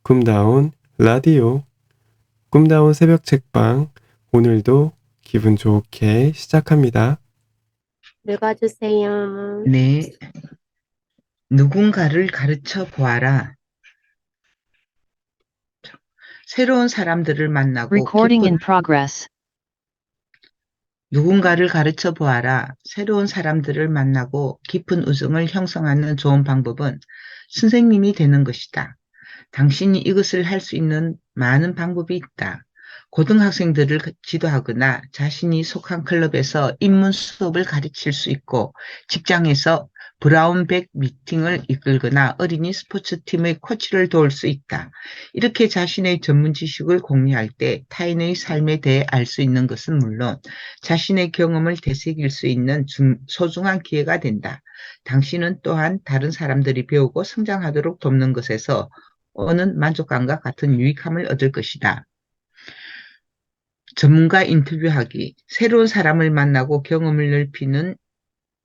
꿈다운 라디오, 꿈다운 새벽 책방, 오늘도 기분 좋게 시작합니다. 읽어주세요. 네, 누군가를 가르쳐 보아라. 새로운 사람들을 만나고 Recording in 깊은 progress. 누군가를 가르쳐 보아라. 새로운 사람들을 만나고 깊은 우정을 형성하는 좋은 방법은 선생님이 되는 것이다. 당신이 이것을 할 수 있는 많은 방법이 있다. 고등학생들을 지도하거나 자신이 속한 클럽에서 입문 수업을 가르칠 수 있고, 직장에서 브라운백 미팅을 이끌거나 어린이 스포츠팀의 코치를 도울 수 있다. 이렇게 자신의 전문 지식을 공유할 때 타인의 삶에 대해 알 수 있는 것은 물론 자신의 경험을 되새길 수 있는 소중한 기회가 된다. 당신은 또한 다른 사람들이 배우고 성장하도록 돕는 것에서 오는 만족감과 같은 유익함을 얻을 것이다. 전문가 인터뷰하기, 새로운 사람을 만나고 경험을 넓히는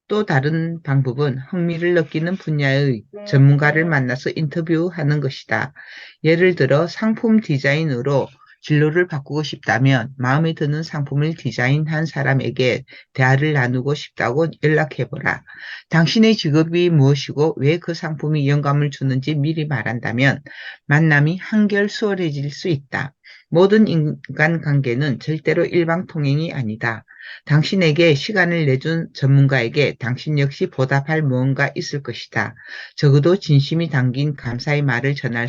또 다른 방법은 흥미를 느끼는 분야의 전문가를 만나서 인터뷰하는 것이다. 예를 들어 상품 디자인으로 진로를 바꾸고 싶다면 마음에 드는 상품을 디자인한 사람에게 대화를 나누고 싶다고 연락해보라. 당신의 직업이 무엇이고 왜 그 상품이 영감을 주는지 미리 말한다면 만남이 한결 수월해질 수 있다. 모든 인간관계는 절대로 일방통행이 아니다. 당신에게 시간을 내준 전문가에게 당신 역시 보답할 무언가 있을 것이다. 적어도 진심이 담긴 감사의 말을 전할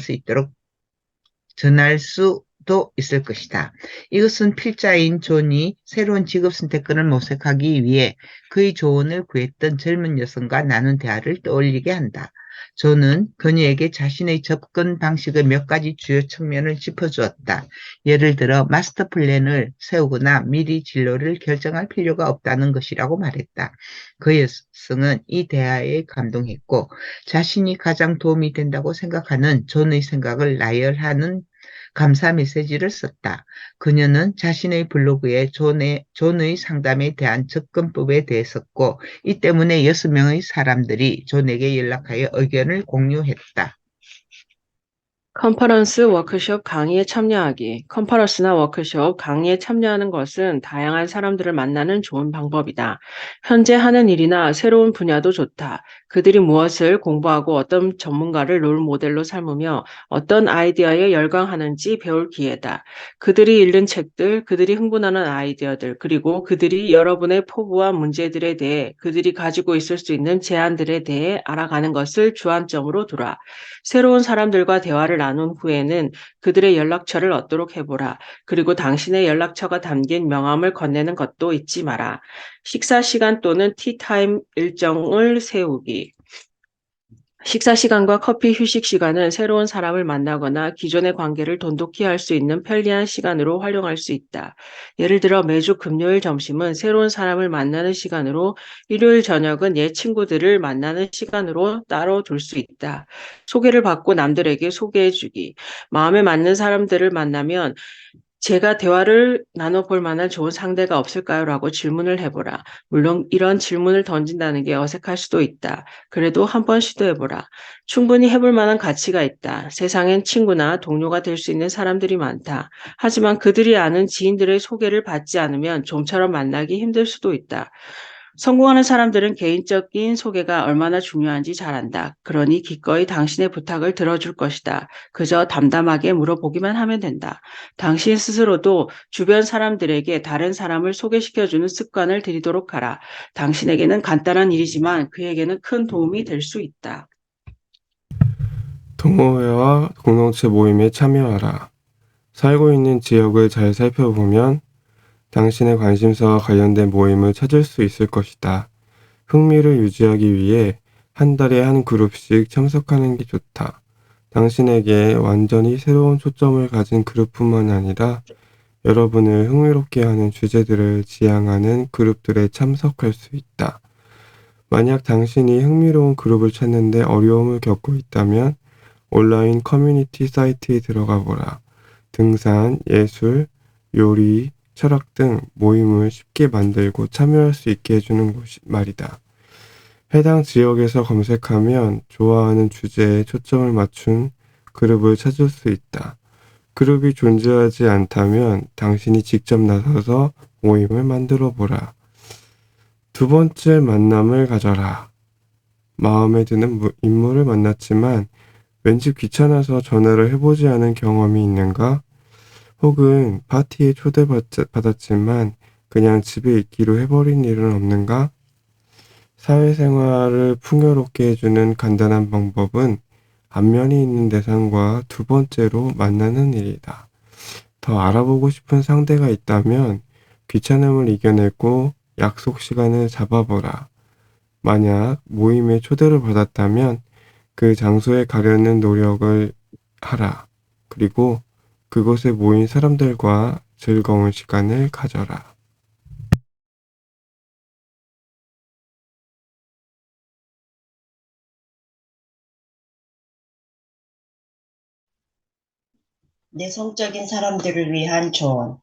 수도 있을 것이다. 이것은 필자인 존이 새로운 직업 선택권을 모색하기 위해 그의 조언을 구했던 젊은 여성과 나눈 대화를 떠올리게 한다. 존은 그녀에게 자신의 접근 방식의 몇 가지 주요 측면을 짚어주었다. 예를 들어 마스터 플랜을 세우거나 미리 진로를 결정할 필요가 없다는 것이라고 말했다. 그 여성은 이 대화에 감동했고 자신이 가장 도움이 된다고 생각하는 존의 생각을 나열하는 감사 메시지를 썼다. 그녀는 자신의 블로그에 존의 상담에 대한 접근법에 대해 썼고 이 때문에 6명의 사람들이 존에게 연락하여 의견을 공유했다. 컨퍼런스 워크숍 강의에 참여하기. 컨퍼런스나 워크숍 강의에 참여하는 것은 다양한 사람들을 만나는 좋은 방법이다. 현재 하는 일이나 새로운 분야도 좋다. 그들이 무엇을 공부하고 어떤 전문가를 롤 모델로 삼으며 어떤 아이디어에 열광하는지 배울 기회다. 그들이 읽는 책들, 그들이 흥분하는 아이디어들, 그리고 그들이 여러분의 포부와 문제들에 대해 그들이 가지고 있을 수 있는 제안들에 대해 알아가는 것을 주안점으로 두라. 새로운 사람들과 대화를 나눈 후에는 그들의 연락처를 얻도록 해보라. 그리고 당신의 연락처가 담긴 명함을 건네는 것도 잊지 마라. 식사 시간 또는 티타임 일정을 세우기. 식사 시간과 커피 휴식 시간은 새로운 사람을 만나거나 기존의 관계를 돈독히 할 수 있는 편리한 시간으로 활용할 수 있다. 예를 들어 매주 금요일 점심은 새로운 사람을 만나는 시간으로 일요일 저녁은 옛 친구들을 만나는 시간으로 따로 둘 수 있다. 소개를 받고 남들에게 소개해주기. 마음에 맞는 사람들을 만나면 제가 대화를 나눠볼 만한 좋은 상대가 없을까요? 라고 질문을 해보라. 물론 이런 질문을 던진다는 게 어색할 수도 있다. 그래도 한번 시도해보라. 충분히 해볼 만한 가치가 있다. 세상엔 친구나 동료가 될 수 있는 사람들이 많다. 하지만 그들이 아는 지인들의 소개를 받지 않으면 좀처럼 만나기 힘들 수도 있다. 성공하는 사람들은 개인적인 소개가 얼마나 중요한지 잘 안다. 그러니 기꺼이 당신의 부탁을 들어줄 것이다. 그저 담담하게 물어보기만 하면 된다. 당신 스스로도 주변 사람들에게 다른 사람을 소개시켜주는 습관을 들이도록 하라. 당신에게는 간단한 일이지만 그에게는 큰 도움이 될 수 있다. 동호회와 공동체 모임에 참여하라. 살고 있는 지역을 잘 살펴보면 당신의 관심사와 관련된 모임을 찾을 수 있을 것이다. 흥미를 유지하기 위해 한 달에 한 그룹씩 참석하는 게 좋다. 당신에게 완전히 새로운 초점을 가진 그룹뿐만 아니라 여러분을 흥미롭게 하는 주제들을 지향하는 그룹들에 참석할 수 있다. 만약 당신이 흥미로운 그룹을 찾는데 어려움을 겪고 있다면 온라인 커뮤니티 사이트에 들어가 보라. 등산, 예술, 요리, 철학 등 모임을 쉽게 만들고 참여할 수 있게 해주는 곳이 말이다. 해당 지역에서 검색하면 좋아하는 주제에 초점을 맞춘 그룹을 찾을 수 있다. 그룹이 존재하지 않다면 당신이 직접 나서서 모임을 만들어 보라. 두 번째 만남을 가져라. 마음에 드는 인물을 만났지만 왠지 귀찮아서 전화를 해보지 않은 경험이 있는가? 혹은 파티에 초대받았지만 그냥 집에 있기로 해버린 일은 없는가? 사회생활을 풍요롭게 해주는 간단한 방법은 안면이 있는 대상과 두 번째로 만나는 일이다. 더 알아보고 싶은 상대가 있다면 귀찮음을 이겨내고 약속 시간을 잡아보라. 만약 모임에 초대를 받았다면 그 장소에 가려는 노력을 하라. 그리고 그곳에 모인 사람들과 즐거운 시간을 가져라. 내성적인 사람들을 위한 조언.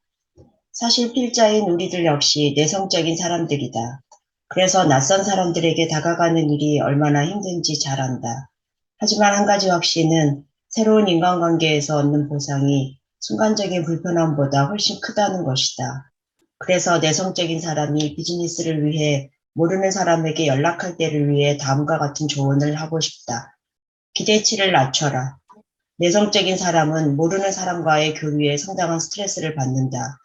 사실 필자인 우리들 역시 내성적인 사람들이다. 그래서 낯선 사람들에게 다가가는 일이 얼마나 힘든지 잘 안다. 하지만 한 가지 확신은 새로운 인간관계에서 얻는 보상이 순간적인 불편함보다 훨씬 크다는 것이다. 그래서 내성적인 사람이 비즈니스를 위해 모르는 사람에게 연락할 때를 위해 다음과 같은 조언을 하고 싶다. 기대치를 낮춰라. 내성적인 사람은 모르는 사람과의 교류에 상당한 스트레스를 받는다.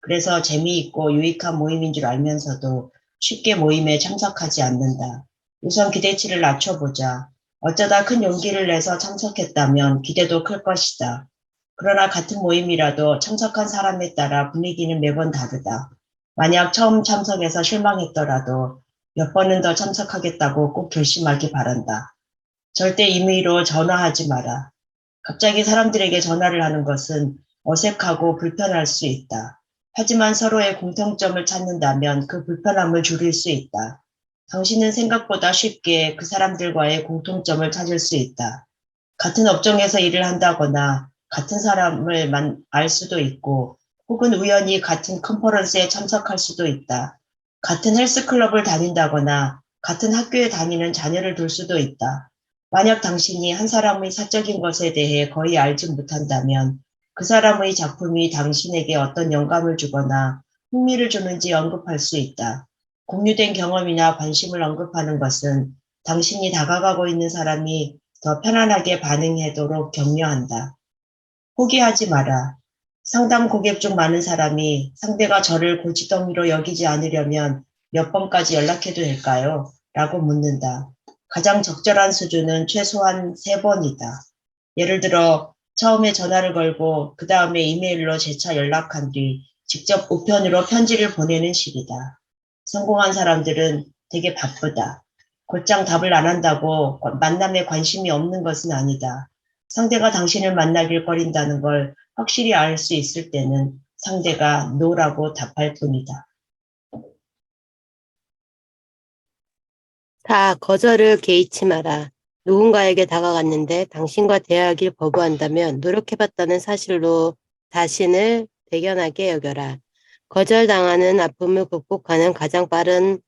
그래서 재미있고 유익한 모임인 줄 알면서도 쉽게 모임에 참석하지 않는다. 우선 기대치를 낮춰보자. 어쩌다 큰 용기를 내서 참석했다면 기대도 클 것이다. 그러나 같은 모임이라도 참석한 사람에 따라 분위기는 매번 다르다. 만약 처음 참석해서 실망했더라도 몇 번은 더 참석하겠다고 꼭 결심하기 바란다. 절대 임의로 전화하지 마라. 갑자기 사람들에게 전화를 하는 것은 어색하고 불편할 수 있다. 하지만 서로의 공통점을 찾는다면 그 불편함을 줄일 수 있다. 당신은 생각보다 쉽게 그 사람들과의 공통점을 찾을 수 있다. 같은 업종에서 일을 한다거나 같은 사람을 알 수도 있고 혹은 우연히 같은 컨퍼런스에 참석할 수도 있다. 같은 헬스클럽을 다닌다거나 같은 학교에 다니는 자녀를 둘 수도 있다. 만약 당신이 한 사람의 사적인 것에 대해 거의 알지 못한다면 그 사람의 작품이 당신에게 어떤 영감을 주거나 흥미를 주는지 언급할 수 있다. 공유된 경험이나 관심을 언급하는 것은 당신이 다가가고 있는 사람이 더 편안하게 반응하도록 격려한다. 포기하지 마라. 상담 고객 중 많은 사람이 상대가 저를 골칫덩이로 여기지 않으려면 몇 번까지 연락해도 될까요? 라고 묻는다. 가장 적절한 수준은 최소한 3번이다. 예를 들어 처음에 전화를 걸고 그 다음에 이메일로 재차 연락한 뒤 직접 우편으로 편지를 보내는 식이다. 성공한 사람들은 되게 바쁘다. 곧장 답을 안 한다고 만남에 관심이 없는 것은 아니다. 상대가 당신을 만나길 꺼린다는 걸 확실히 알 수 있을 때는 상대가 노라고 답할 뿐이다. 4. 거절을 개의치 마라. 누군가에게 다가갔는데 당신과 대화하길 거부한다면 노력해봤다는 사실로 자신을 대견하게 여겨라. 거절당하는 아픔을 극복하는 가장 빠른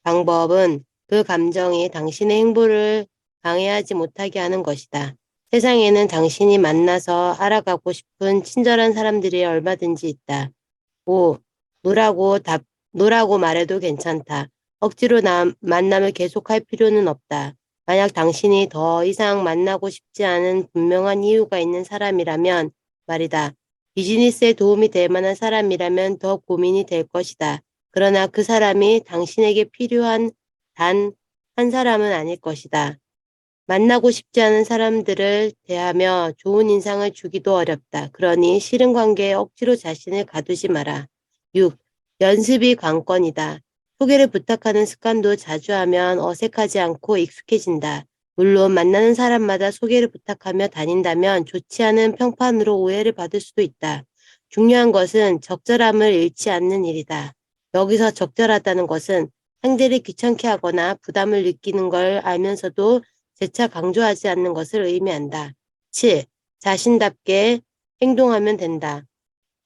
방법은 그 감정이 당신의 행보를 방해하지 못하게 하는 것이다. 세상에는 당신이 만나서 알아가고 싶은 친절한 사람들이 얼마든지 있다. 5. 노라고 말해도 괜찮다. 억지로 만남을 계속할 필요는 없다. 만약 당신이 더 이상 만나고 싶지 않은 분명한 이유가 있는 사람이라면 말이다. 비즈니스에 도움이 될 만한 사람이라면 더 고민이 될 것이다. 그러나 그 사람이 당신에게 필요한 단 한 사람은 아닐 것이다. 만나고 싶지 않은 사람들을 대하며 좋은 인상을 주기도 어렵다. 그러니 싫은 관계에 억지로 자신을 가두지 마라. 6. 연습이 관건이다. 소개를 부탁하는 습관도 자주 하면 어색하지 않고 익숙해진다. 물론 만나는 사람마다 소개를 부탁하며 다닌다면 좋지 않은 평판으로 오해를 받을 수도 있다. 중요한 것은 적절함을 잃지 않는 일이다. 여기서 적절하다는 것은 상대를 귀찮게 하거나 부담을 느끼는 걸 알면서도 재차 강조하지 않는 것을 의미한다. 7. 자신답게 행동하면 된다.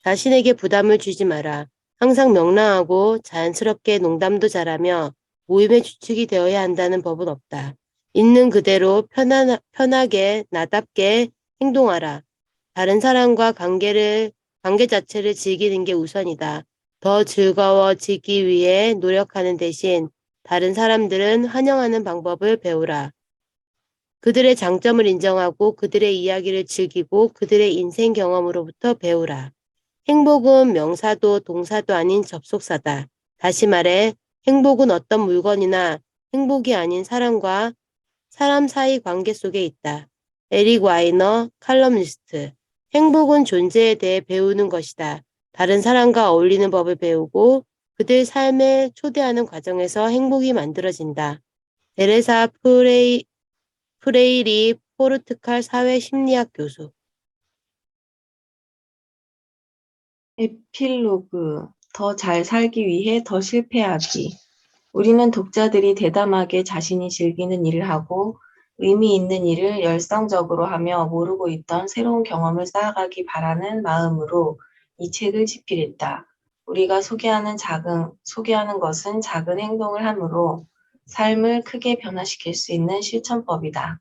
자신에게 부담을 주지 마라. 항상 명랑하고 자연스럽게 농담도 잘하며 모임의 주축이 되어야 한다는 법은 없다. 있는 그대로 편하게 나답게 행동하라. 다른 사람과 관계 자체를 즐기는 게 우선이다. 더 즐거워지기 위해 노력하는 대신 다른 사람들은 환영하는 방법을 배우라. 그들의 장점을 인정하고 그들의 이야기를 즐기고 그들의 인생 경험으로부터 배우라. 행복은 명사도 동사도 아닌 접속사다. 다시 말해, 행복은 어떤 물건이나 행복이 아닌 사람과 사람 사이 관계 속에 있다. 에릭 와이너, 칼럼니스트. 행복은 존재에 대해 배우는 것이다. 다른 사람과 어울리는 법을 배우고 그들 삶에 초대하는 과정에서 행복이 만들어진다. 테레사 프레이리 포르투갈 사회심리학 교수. 에필로그. 더 잘 살기 위해 더 실패하기. 우리는 독자들이 대담하게 자신이 즐기는 일을 하고 의미 있는 일을 열성적으로 하며 모르고 있던 새로운 경험을 쌓아가기 바라는 마음으로 이 책을 집필했다. 우리가 소개하는 것은 작은 행동을 함으로 삶을 크게 변화시킬 수 있는 실천법이다.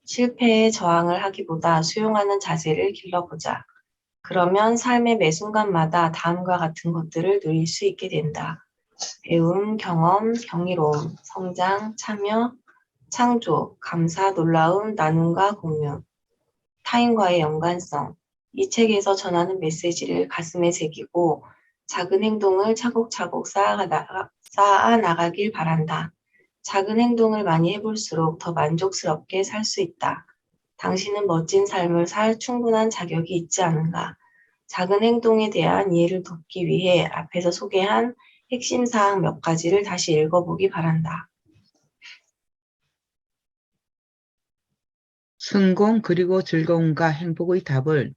실패에 저항을 하기보다 수용하는 자세를 길러보자. 그러면 삶의 매 순간마다 다음과 같은 것들을 누릴 수 있게 된다. 배움, 경험, 경이로움, 성장, 참여, 창조, 감사, 놀라움, 나눔과 공유, 타인과의 연관성. 이 책에서 전하는 메시지를 가슴에 새기고 작은 행동을 차곡차곡 쌓아 나가길 바란다. 작은 행동을 많이 해볼수록 더 만족스럽게 살 수 있다. 당신은 멋진 삶을 살 충분한 자격이 있지 않은가? 작은 행동에 대한 이해를 돕기 위해 앞에서 소개한 핵심 사항 몇 가지를 다시 읽어보기 바란다. 성공 그리고 즐거움과 행복의 답을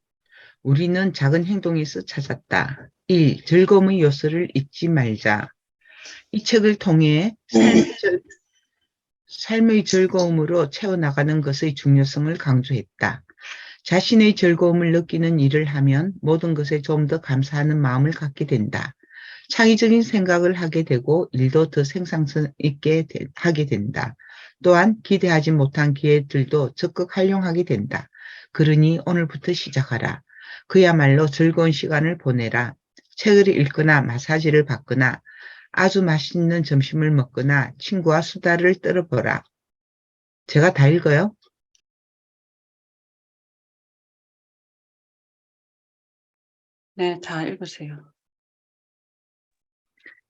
우리는 작은 행동에서 찾았다. 1. 즐거움의 요소를 잊지 말자. 이 책을 통해 삶의 즐거움으로 채워나가는 것의 중요성을 강조했다. 자신의 즐거움을 느끼는 일을 하면 모든 것에 좀 더 감사하는 마음을 갖게 된다. 창의적인 생각을 하게 되고 일도 더 생산성 있게 하게 된다. 또한 기대하지 못한 기회들도 적극 활용하게 된다. 그러니 오늘부터 시작하라. 그야말로 즐거운 시간을 보내라. 책을 읽거나 마사지를 받거나 아주 맛있는 점심을 먹거나 친구와 수다를 떨어보라. 제가 다 읽어요? 네, 다 읽으세요.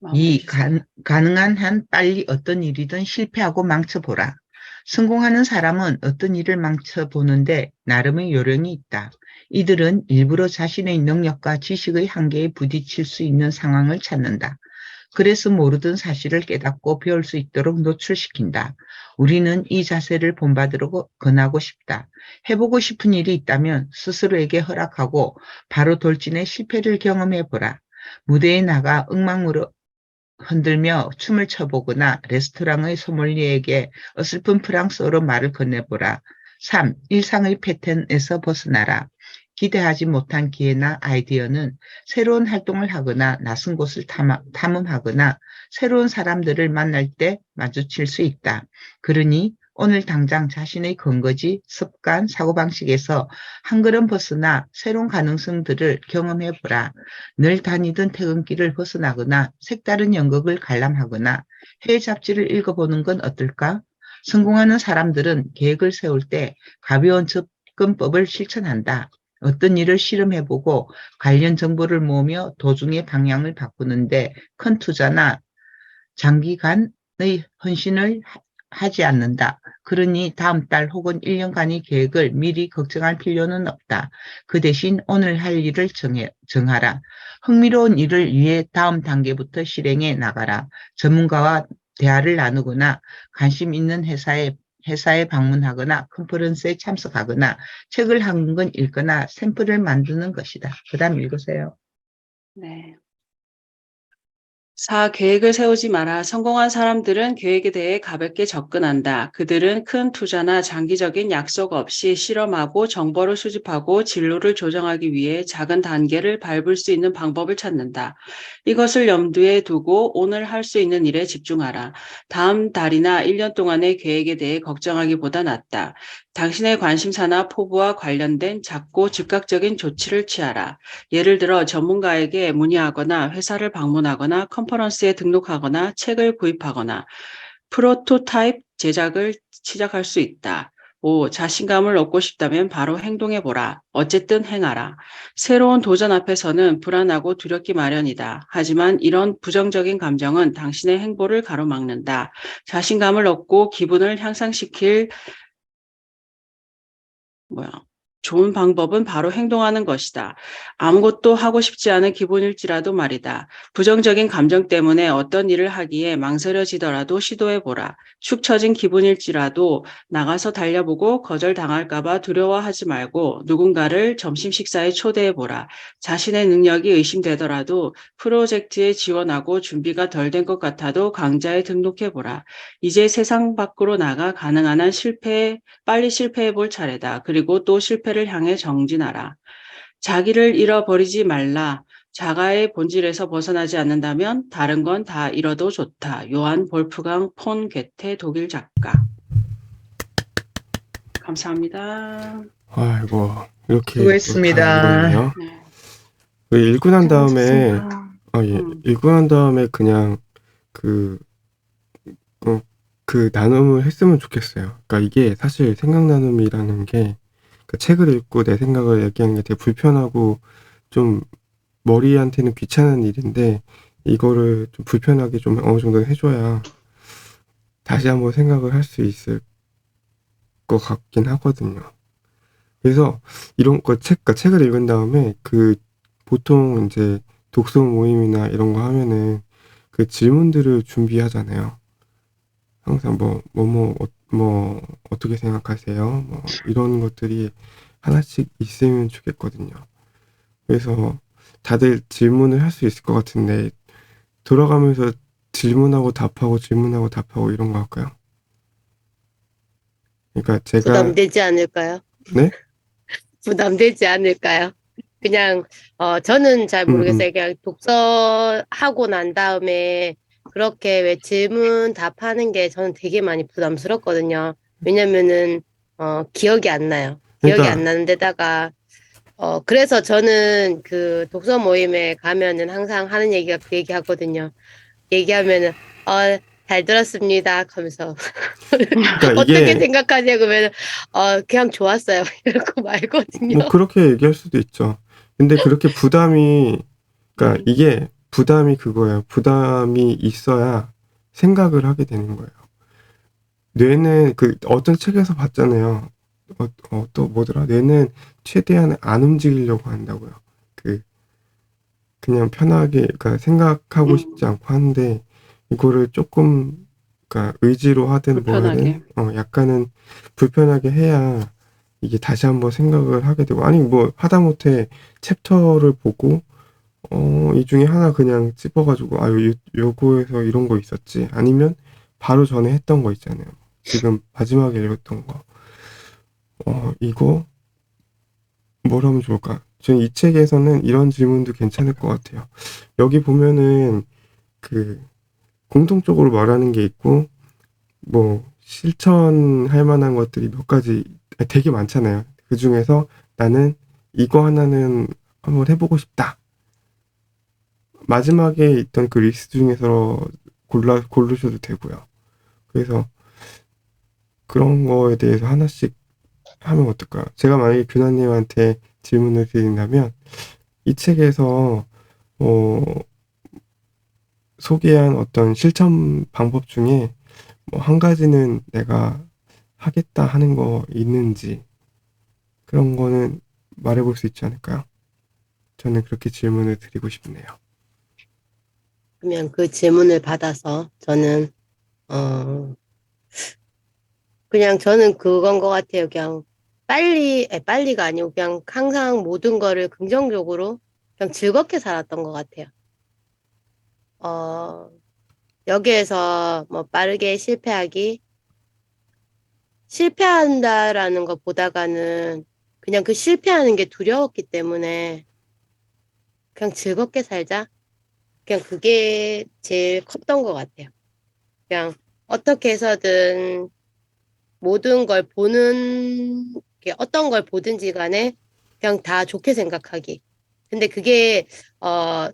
2. 마무리 주세요. 가능한 한 빨리 어떤 일이든 실패하고 망쳐보라. 성공하는 사람은 어떤 일을 망쳐보는데 나름의 요령이 있다. 이들은 일부러 자신의 능력과 지식의 한계에 부딪힐 수 있는 상황을 찾는다. 그래서 모르던 사실을 깨닫고 배울 수 있도록 노출시킨다. 우리는 이 자세를 본받으려고 권하고 싶다. 해보고 싶은 일이 있다면 스스로에게 허락하고 바로 돌진해 실패를 경험해보라. 무대에 나가 억망으로 흔들며 춤을 춰보거나 레스토랑의 소믈리에게 어설픈 프랑스어로 말을 건네보라. 3. 일상의 패턴에서 벗어나라. 기대하지 못한 기회나 아이디어는 새로운 활동을 하거나 낯선 곳을 탐험하거나 새로운 사람들을 만날 때 마주칠 수 있다. 그러니 오늘 당장 자신의 근거지, 습관, 사고방식에서 한 걸음 벗어나 새로운 가능성들을 경험해보라. 늘 다니던 퇴근길을 벗어나거나 색다른 연극을 관람하거나 해외 잡지를 읽어보는 건 어떨까? 성공하는 사람들은 계획을 세울 때 가벼운 접근법을 실천한다. 어떤 일을 실험해보고 관련 정보를 모으며 도중에 방향을 바꾸는데 큰 투자나 장기간의 헌신을 하지 않는다. 그러니 다음 달 혹은 1년간의 계획을 미리 걱정할 필요는 없다. 그 대신 오늘 할 일을 정하라. 흥미로운 일을 위해 다음 단계부터 실행해 나가라. 전문가와 대화를 나누거나 관심 있는 회사에 방문하거나 컨퍼런스에 참석하거나 책을 한 권 읽거나 샘플을 만드는 것이다. 그 다음 읽으세요. 네. 4. 계획을 세우지 마라. 성공한 사람들은 계획에 대해 가볍게 접근한다. 그들은 큰 투자나 장기적인 약속 없이 실험하고 정보를 수집하고 진로를 조정하기 위해 작은 단계를 밟을 수 있는 방법을 찾는다. 이것을 염두에 두고 오늘 할 수 있는 일에 집중하라. 다음 달이나 1년 동안의 계획에 대해 걱정하기보다 낫다. 당신의 관심사나 포부와 관련된 작고 즉각적인 조치를 취하라. 예를 들어 전문가에게 문의하거나 회사를 방문하거나 컨퍼런스에 등록하거나 책을 구입하거나 프로토타입 제작을 시작할 수 있다. 5. 자신감을 얻고 싶다면 바로 행동해보라. 어쨌든 행하라. 새로운 도전 앞에서는 불안하고 두렵기 마련이다. 하지만 이런 부정적인 감정은 당신의 행보를 가로막는다. 자신감을 얻고 기분을 향상시킬 좋은 방법은 바로 행동하는 것이다. 아무것도 하고 싶지 않은 기분일지라도 말이다. 부정적인 감정 때문에 어떤 일을 하기에 망설여지더라도 시도해보라. 축 처진 기분일지라도 나가서 달려보고 거절당할까봐 두려워하지 말고 누군가를 점심 식사에 초대해보라. 자신의 능력이 의심되더라도 프로젝트에 지원하고 준비가 덜 된 것 같아도 강좌에 등록해보라. 이제 세상 밖으로 나가 가능한 한 빨리 실패해 볼 차례다. 그리고 또 실패를 향해 정진하라. 자기를 잃어버리지 말라. 자가의 본질에서 벗어나지 않는다면 다른 건 다 잃어도 좋다. 요한 볼프강 폰 괴테 독일 작가. 감사합니다. 아이고, 이렇게 다 수고했습니다. 읽었네요. 네. 읽고 난 다음에, 수고하셨습니다. 읽고 난 다음에 그냥 그, 그 나눔을 했으면 좋겠어요. 그러니까 이게 사실 생각 나눔이라는 게, 그러니까 책을 읽고 내 생각을 얘기하는 게 되게 불편하고 좀 머리한테는 귀찮은 일인데, 이거를 좀 불편하게 좀 어느 정도 해줘야 다시 한번 생각을 할 수 있을 것 같긴 하거든요. 그래서 이런 거 그러니까 책을 읽은 다음에 보통 이제 독서 모임이나 이런 거 하면은 그 질문들을 준비하잖아요. 항상 어떻게 생각하세요? 뭐 이런 것들이 하나씩 있으면 좋겠거든요. 그래서 다들 질문을 할 수 있을 것 같은데 돌아가면서 질문하고 답하고 이런 거 할까요? 그러니까 제가 부담되지 않을까요? 네? 부담되지 않을까요? 그냥 저는 잘 모르겠어요. 그냥 독서하고 난 다음에 그렇게 왜 질문 답하는 게 저는 되게 많이 부담스럽거든요. 왜냐면은 기억이 안 나요. 기억이 안 그러니까 나는 데다가 그래서 저는 그 독서 모임에 가면은 항상 하는 얘기가 그 얘기 하거든요. 얘기하면은 잘 들었습니다 하면서 그러니까 어떻게 이게 생각하냐고 하면 그냥 좋았어요 이러고 말거든요. 뭐 그렇게 얘기할 수도 있죠. 근데 그렇게 그러니까 이게 부담이 그거예요. 부담이 있어야 생각을 하게 되는 거예요. 뇌는 어떤 책에서 봤잖아요. 또 뭐더라? 뇌는 최대한 안 움직이려고 한다고요. 그 그냥 편하게 그러니까 생각하고 싶지 않고 하는데 이거를 조금 그러니까 의지로 하든 뭐 불편하게. 하든 약간은 불편하게 해야 이게 다시 한번 생각을 하게 되고 아니 뭐 하다못해 챕터를 보고 이 중에 하나 그냥 찝어가지고 요거에서 이런 거 있었지 아니면 바로 전에 했던 거 있잖아요. 지금 마지막에 읽었던 거 이거 뭘 하면 좋을까? 저는 이 책에서는 이런 질문도 괜찮을 것 같아요. 여기 보면은 그 공통적으로 말하는 게 있고 뭐 실천할 만한 것들이 몇 가지 되게 많잖아요. 그 중에서 나는 이거 하나는 한번 해보고 싶다. 마지막에 있던 그 리스트 중에서 고르셔도 되고요. 그래서 그런 거에 대해서 하나씩 하면 어떨까요? 제가 만약에 규나님한테 질문을 드린다면 이 책에서 소개한 어떤 실천 방법 중에 뭐 한 가지는 내가 하겠다 하는 거 있는지 그런 거는 말해볼 수 있지 않을까요? 저는 그렇게 질문을 드리고 싶네요. 그러면 그 질문을 받아서 저는 그냥 저는 그건 것 같아요. 그냥 빨리가 아니고 그냥 항상 모든 거를 긍정적으로 그냥 즐겁게 살았던 것 같아요. 여기에서 뭐 빠르게 실패한다라는 것보다가는 그냥 그 실패하는 게 두려웠기 때문에 그냥 즐겁게 살자. 그냥 그게 제일 컸던 것 같아요. 그냥 어떻게 해서든 모든 걸 보는 게 어떤 걸 보든지 간에 그냥 다 좋게 생각하기. 근데 그게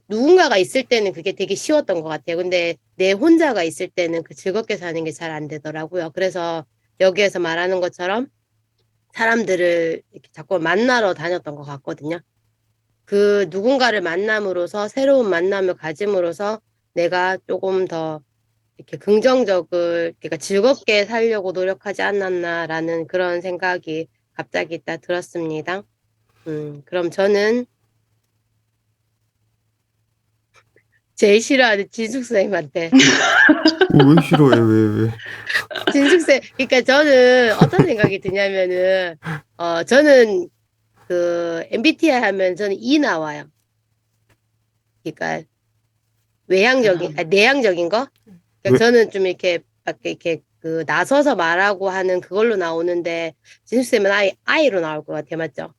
누군가가 있을 때는 그게 되게 쉬웠던 것 같아요. 근데 내 혼자가 있을 때는 그 즐겁게 사는 게 잘 안 되더라고요. 그래서 여기에서 말하는 것처럼 사람들을 이렇게 자꾸 만나러 다녔던 것 같거든요. 그 누군가를 만남으로써 새로운 만남을 가짐으로써 내가 조금 더 이렇게 그러니까 즐겁게 살려고 노력하지 않았나라는 그런 생각이 갑자기 딱 들었습니다. 그럼 저는 제일 싫어하는 진숙 선생님한테 왜 싫어해, 왜. 진숙 쌤 그러니까 저는 어떤 생각이 드냐면은 저는 그 MBTI 하면 저는 E 나와요. 그러니까 내향적인 거. 그러니까 왜, 저는 좀 이렇게 막 이렇게 그 나서서 말하고 하는 그걸로 나오는데 진숙 쌤은 I로 나올 것 같아요, 맞죠?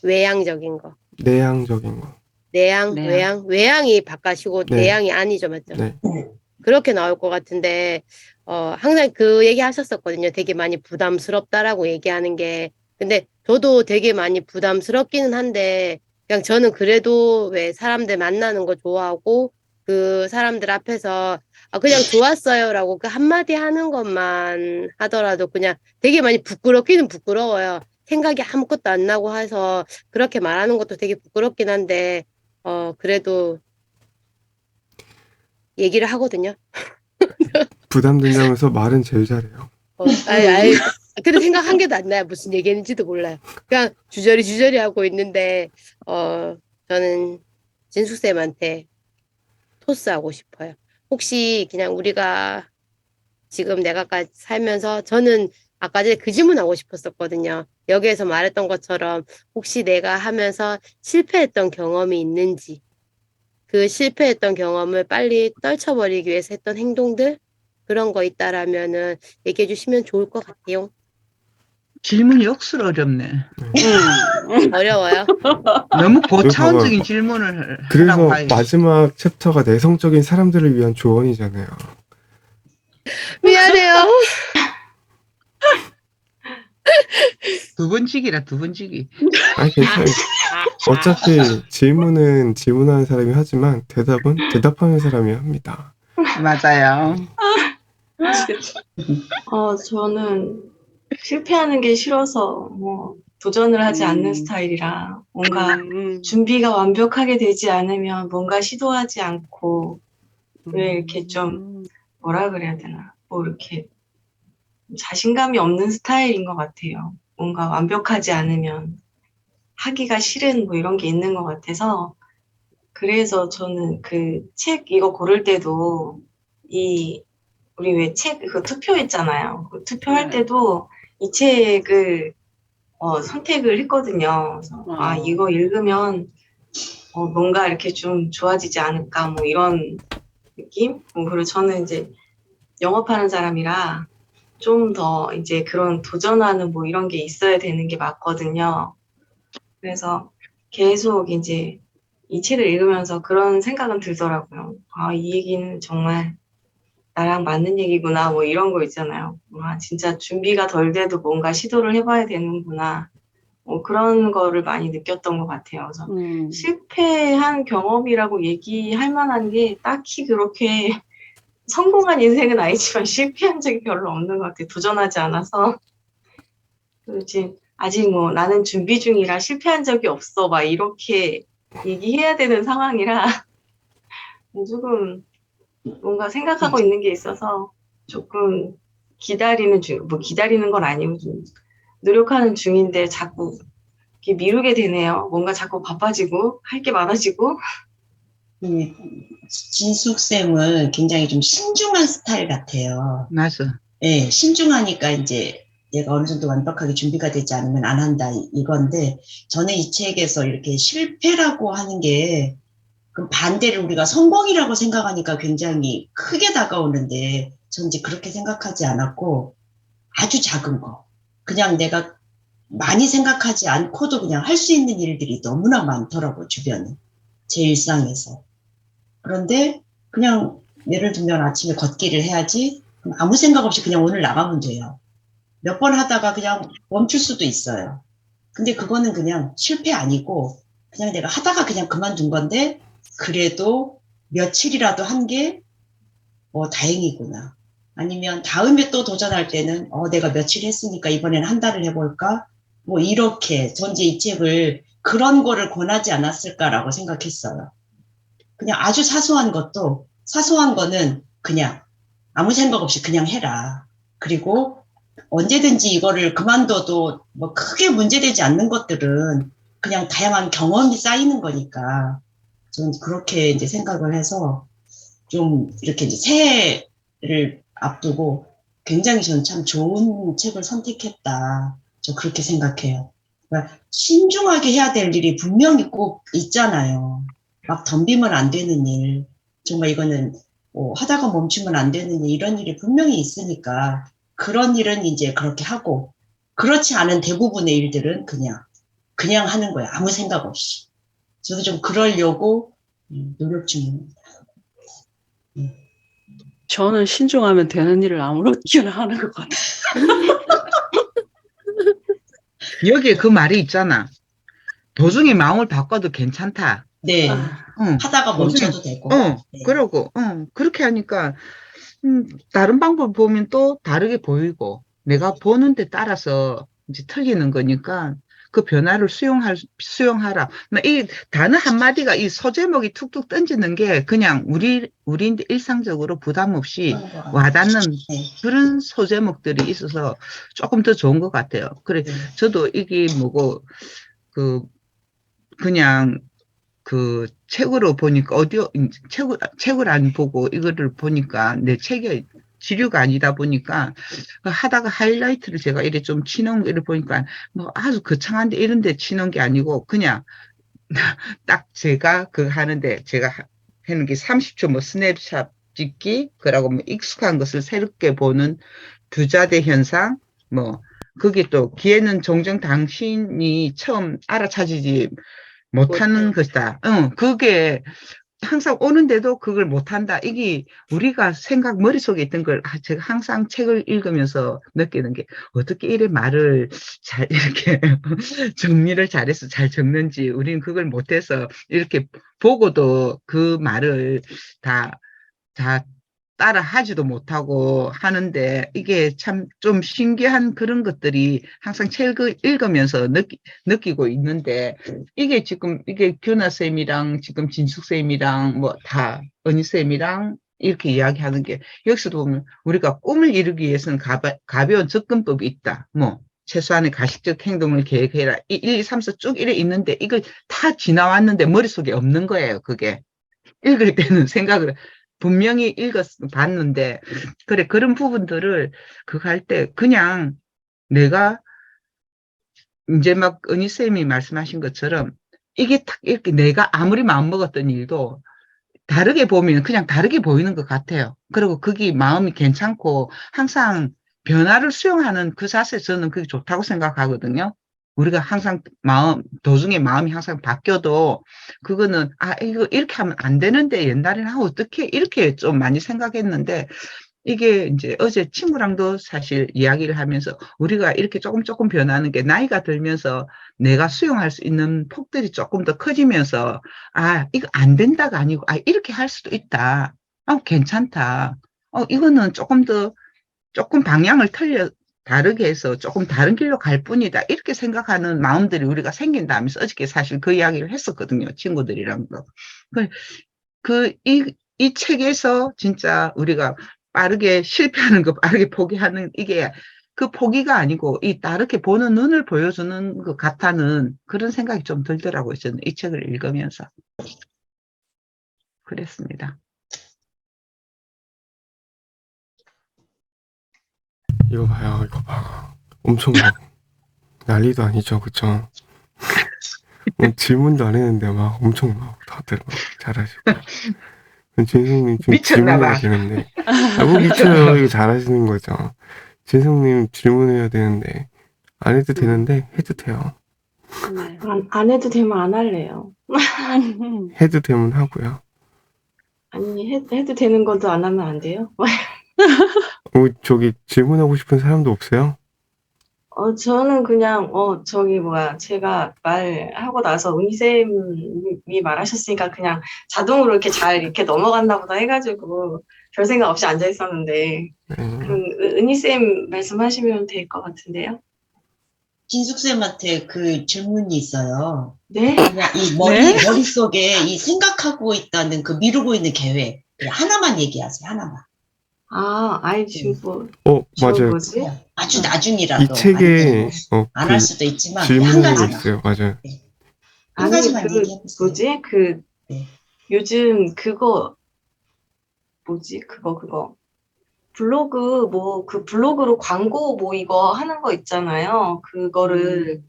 외향적인 거. 내향적인 거. 내향, 내향. 외향이 바깥이고 네. 내향이 아니죠, 맞죠? 네. 그렇게 나올 것 같은데, 항상 그 얘기 하셨었거든요. 되게 많이 부담스럽다라고 얘기하는 게. 근데 저도 되게 많이 부담스럽기는 한데, 그냥 저는 그래도 왜 사람들 만나는 거 좋아하고, 그 사람들 앞에서, 그냥 좋았어요라고 그 한마디 하는 것만 하더라도 그냥 되게 많이 부끄럽기는 부끄러워요. 생각이 아무것도 안 나고 해서 그렇게 말하는 것도 되게 부끄럽긴 한데, 그래도 얘기를 하거든요. 부담된다면서 말은 제일 잘해요. 근데 생각 한 개도 안 나요. 무슨 얘기했는지도 몰라요. 그냥 주저리 하고 있는데, 저는 진숙쌤한테 토스하고 싶어요. 혹시 그냥 우리가 지금 내가까지 살면서 저는 아까 전에 그 질문하고 싶었었거든요. 여기에서 말했던 것처럼 혹시 내가 하면서 실패했던 경험이 있는지, 그 실패했던 경험을 빨리 떨쳐버리기 위해서 했던 행동들, 그런 거 있다라면은 얘기해 주시면 좋을 것 같아요. 질문이 억수로 어렵네. 어려워요. 너무 고차원적인 봐봐요. 질문을 하라고 그래서 하기. 마지막 챕터가 내성적인 사람들을 위한 조언이잖아요. 미안해요. 두 번지기라, 두 번지기. 아니, 괜찮아요. 어차피 질문은 질문하는 사람이 하지만 대답은 대답하는 사람이 합니다. 맞아요. 저는 실패하는 게 싫어서 뭐 도전을 하지 않는 스타일이라 뭔가 준비가 완벽하게 되지 않으면 뭔가 시도하지 않고 왜 이렇게 좀 뭐라 그래야 되나 뭐 이렇게 자신감이 없는 스타일인 것 같아요. 뭔가 완벽하지 않으면 하기가 싫은 뭐 이런 게 있는 것 같아서 그래서 저는 그 책 이거 고를 때도 우리 왜 책 그 투표했잖아요. 그 투표할 때도 이 책을 선택을 했거든요. 그래서 이거 읽으면 뭔가 이렇게 좀 좋아지지 않을까 뭐 이런 느낌? 그리고 저는 이제 영업하는 사람이라 좀 더 이제 그런 도전하는 뭐 이런 게 있어야 되는 게 맞거든요. 그래서 계속 이제 이 책을 읽으면서 그런 생각은 들더라고요. 이 얘기는 정말 나랑 맞는 얘기구나, 뭐 이런 거 있잖아요. 진짜 준비가 덜 돼도 뭔가 시도를 해봐야 되는구나. 뭐 그런 거를 많이 느꼈던 것 같아요. 그래서 실패한 경험이라고 얘기할 만한 게 딱히 그렇게 성공한 인생은 아니지만 실패한 적이 별로 없는 것 같아요. 도전하지 않아서. 그렇지. 아직 뭐 나는 준비 중이라 실패한 적이 없어. 막 이렇게 얘기해야 되는 상황이라 조금 뭔가 생각하고 있는 게 있어서 조금 뭐 기다리는 건 아니고 좀 노력하는 중인데 자꾸 이렇게 미루게 되네요. 뭔가 자꾸 바빠지고 할 게 많아지고. 진숙쌤은 굉장히 좀 신중한 스타일 같아요. 맞아. 예, 신중하니까 이제 얘가 어느 정도 완벽하게 준비가 되지 않으면 안 한다 이건데 저는 이 책에서 이렇게 실패라고 하는 게 그럼 반대를 우리가 성공이라고 생각하니까 굉장히 크게 다가오는데 전 이제 그렇게 생각하지 않았고 아주 작은 거. 그냥 내가 많이 생각하지 않고도 그냥 할 수 있는 일들이 너무나 많더라고, 주변에. 제 일상에서. 그런데 그냥 예를 들면 아침에 걷기를 해야지. 그럼 아무 생각 없이 그냥 오늘 나가면 돼요. 몇 번 하다가 그냥 멈출 수도 있어요. 근데 그거는 그냥 실패 아니고 그냥 내가 하다가 그냥 그만둔 건데 그래도 며칠이라도 한 게 다행이구나. 아니면 다음에 또 도전할 때는 내가 며칠 했으니까 이번에는 한 달을 해볼까? 뭐 이렇게 전제 이 책을 그런 거를 권하지 않았을까라고 생각했어요. 그냥 아주 사소한 거는 그냥 아무 생각 없이 그냥 해라. 그리고 언제든지 이거를 그만둬도 뭐 크게 문제되지 않는 것들은 그냥 다양한 경험이 쌓이는 거니까 저는 그렇게 이제 생각을 해서 좀 이렇게 이제 새해를 앞두고 굉장히 저는 참 좋은 책을 선택했다. 저 그렇게 생각해요. 그러니까 신중하게 해야 될 일이 분명히 꼭 있잖아요. 막 덤비면 안 되는 일. 정말 이거는 하다가 멈추면 안 되는 일, 이런 일이 분명히 있으니까 그런 일은 이제 그렇게 하고 그렇지 않은 대부분의 일들은 그냥 하는 거야. 아무 생각 없이. 저도 좀 그러려고 노력 중입니다. 저는 신중하면 되는 일을 아무렇게나 하는 것 같아요. 여기에 그 말이 있잖아. 도중에 마음을 바꿔도 괜찮다. 네. 응. 하다가 도중에, 멈춰도 되고. 네. 그러고, 그렇게 하니까, 다른 방법 보면 또 다르게 보이고, 내가 보는 데 따라서 이제 틀리는 거니까, 그 변화를 수용하라. 이 단어 한마디가 이 소제목이 툭툭 던지는 게 그냥 우리 일상적으로 부담 없이 그런 거 같아요. 와닿는 네. 그런 소제목들이 있어서 조금 더 좋은 것 같아요. 그래, 네. 저도 이게 뭐고, 그냥 그 책으로 보니까 책을 안 보고 이거를 보니까 내 책이 지류가 아니다 보니까 하다가 하이라이트를 제가 이래 좀 치는 거 이래 보니까 뭐 아주 거창한데 이런 데 치는 게 아니고 그냥 딱 제가 그 하는데 제가 하는 게 30초 뭐 스냅샷 찍기 그러고 뭐 익숙한 것을 새롭게 보는 부자대 현상 뭐 그게 또 기회는 종종 당신이 처음 알아차지지 못하는 것이다. 그게 항상 오는데도 그걸 못한다. 이게 우리가 머릿속에 있던 걸 제가 항상 책을 읽으면서 느끼는 게 어떻게 이래 말을 잘 이렇게 정리를 잘해서 잘 적는지 우리는 그걸 못해서 이렇게 보고도 그 말을 다 따라 하지도 못하고 하는데 이게 참 좀 신기한 그런 것들이 항상 책을 읽으면서 느끼고 있는데 이게 교나쌤이랑 지금 진숙쌤이랑 뭐 다 은희쌤이랑 이렇게 이야기하는 게 여기서도 보면 우리가 꿈을 이루기 위해서는 가벼운 접근법이 있다. 뭐 최소한의 가식적 행동을 계획해라. 1, 2, 3, 4 쭉 이래 있는데 이걸 다 지나왔는데 머릿속에 없는 거예요. 그게. 읽을 때는 생각을 분명히 봤는데, 그래, 그런 부분들을 그거 할 때 그냥 내가 이제 막 은희쌤이 말씀하신 것처럼 이게 딱 이렇게 내가 아무리 마음먹었던 일도 다르게 보면 그냥 다르게 보이는 것 같아요. 그리고 그게 마음이 괜찮고 항상 변화를 수용하는 그 자세 저는 그게 좋다고 생각하거든요. 우리가 항상 도중에 마음이 항상 바뀌어도 그거는 이거 이렇게 하면 안 되는데 옛날에는 어떻게 이렇게 좀 많이 생각했는데 이게 이제 어제 친구랑도 사실 이야기를 하면서 우리가 이렇게 조금 변하는 게 나이가 들면서 내가 수용할 수 있는 폭들이 조금 더 커지면서 이거 안 된다가 아니고 이렇게 할 수도 있다. 괜찮다. 이거는 조금 방향을 다르게 해서 조금 다른 길로 갈 뿐이다. 이렇게 생각하는 마음들이 우리가 생긴다면서 어저께 사실 그 이야기를 했었거든요. 친구들이랑도. 이 책에서 진짜 우리가 빠르게 실패하는 거 빠르게 포기하는 이게 그 포기가 아니고 이 다르게 보는 눈을 보여주는 것 같다는 그런 생각이 좀 들더라고요. 저는 이 책을 읽으면서. 그랬습니다. 이거 봐요, 이거 봐. 엄청 막 난리도 아니죠, 그쵸? 질문도 안 했는데 막 엄청 막 다들 막 잘하시고. 진성님 지금 미쳤나봐. 질문해야 되는데. 뭐 미쳐요. 이거 잘하시는 거죠. 진성님 질문해야 되는데. 안 해도 되는데 해도 돼요. 네. 안 해도 되면 안 할래요. 해도 되면 하고요. 아니, 해도 되는 것도 안 하면 안 돼요? 저기 질문하고 싶은 사람도 없어요? 저는 그냥, 제가 말하고 나서 은희쌤이 말하셨으니까 그냥 자동으로 이렇게 잘 이렇게 넘어갔나 보다 해가지고 별 생각 없이 앉아 있었는데, 그럼 은희쌤 말씀하시면 될 것 같은데요? 진숙쌤한테 그 질문이 있어요. 네? 그냥 이 네? 머릿속에 이 생각하고 있다는 그 미루고 있는 계획. 그냥 하나만 얘기하세요, 하나만. 지금 맞아요. 뭐지? 그냥 아주 이 나중이라도, 책에, 아니면 안 할 수도 있지만, 그냥 한 질문이 가지만. 있어요. 맞아요. 네. 한 가지만 얘기해보세요. 네. 요즘 블로그, 블로그로 광고 이거 하는 거 있잖아요. 그거를,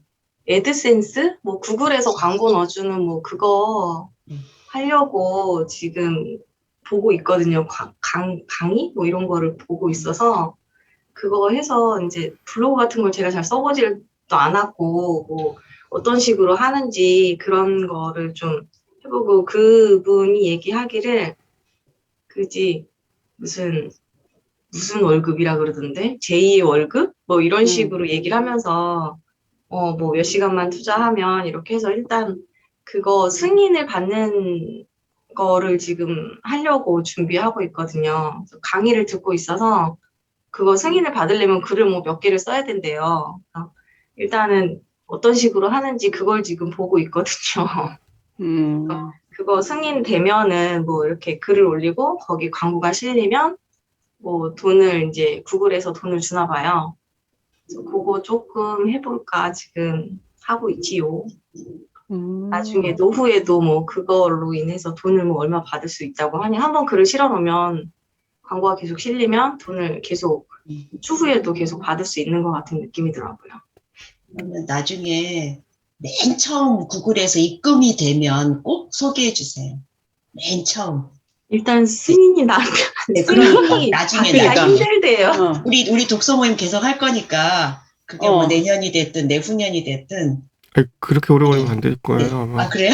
애드센스? 구글에서 광고 넣어주는 그거 하려고 지금 보고 있거든요. 강의? 이런 거를 보고 있어서, 그거 해서 이제 블로그 같은 걸 제가 잘 써보지도 않았고, 어떤 식으로 하는지 그런 거를 좀 해보고, 그분이 얘기하기를, 그지, 무슨 월급이라 그러던데? 제2의 월급? 이런 식으로 얘기를 하면서, 몇 시간만 투자하면 이렇게 해서 일단 그거 승인을 받는 거를 지금 하려고 준비하고 있거든요. 그래서 강의를 듣고 있어서 그거 승인을 받으려면 글을 몇 개를 써야 된대요. 그래서 일단은 어떤 식으로 하는지 그걸 지금 보고 있거든요. 그거 승인되면은 이렇게 글을 올리고 거기 광고가 실리면 돈을 이제 구글에서 돈을 주나 봐요. 그래서 그거 조금 해볼까 지금 하고 있지요. 나중에 노후에도 그걸로 인해서 돈을 얼마 받을 수 있다고 하니 한번 글을 실어놓으면 광고가 계속 실리면 돈을 계속 추후에도 계속 받을 수 있는 것 같은 느낌이 더라고요. 그러면 나중에 맨 처음 구글에서 입금이 되면 꼭 소개해 주세요. 맨 처음. 일단 승인이 나면 네, 승인이 나중에 받기가 나중에. 힘들대요. 우리 독서 모임 계속 할 거니까 그게 뭐 내년이 됐든 내후년이 됐든. 아니, 그렇게 오래 걸리면 안 될 거예요, 네. 아마. 그래요?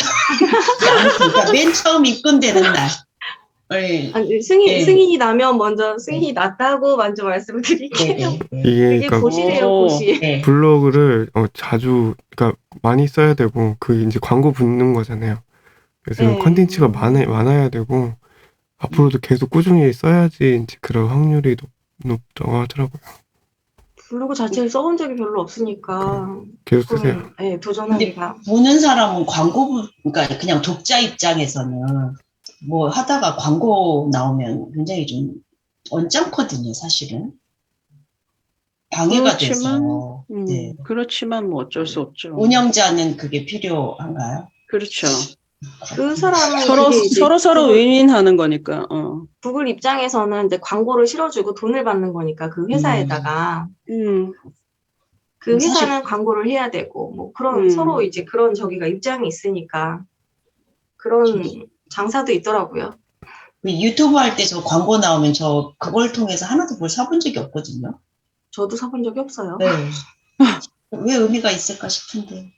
그러니까 맨 처음 입금되는 날. 승인이 나면 먼저 승인이 났다고 먼저 말씀을 드릴게요. 이게 그게 그러니까 고시래요, 고시. 네. 블로그를 자주, 그러니까 많이 써야 되고, 그 이제 광고 붙는 거잖아요. 그래서 네. 컨텐츠가 많아야 되고, 앞으로도 계속 꾸준히 써야지 이제 그럴 확률이 높다고 하더라고요. 블로그 자체를 써본 적이 별로 없으니까 계속 조금 쓰세요. 도전하기가. 보는 사람은 그러니까 그냥 독자 입장에서는 뭐 하다가 광고 나오면 굉장히 좀 언짢거든요, 사실은. 방해가 돼서. 네. 그렇지만 뭐 어쩔 수 없죠. 운영자는 그게 필요한가요? 그렇죠. 그 사람은 서로 윈윈하는 거니까. 구글 입장에서는 이제 광고를 실어주고 돈을 받는 거니까 그 회사에다가 그 회사는 광고를 해야 되고 그런 서로 이제 그런 저기가 입장이 있으니까 그런 장사도 있더라고요. 유튜브 할 때 저 광고 나오면 저 그걸 통해서 하나도 뭘 사본 적이 없거든요. 저도 사본 적이 없어요. 네. 왜 의미가 있을까 싶은데.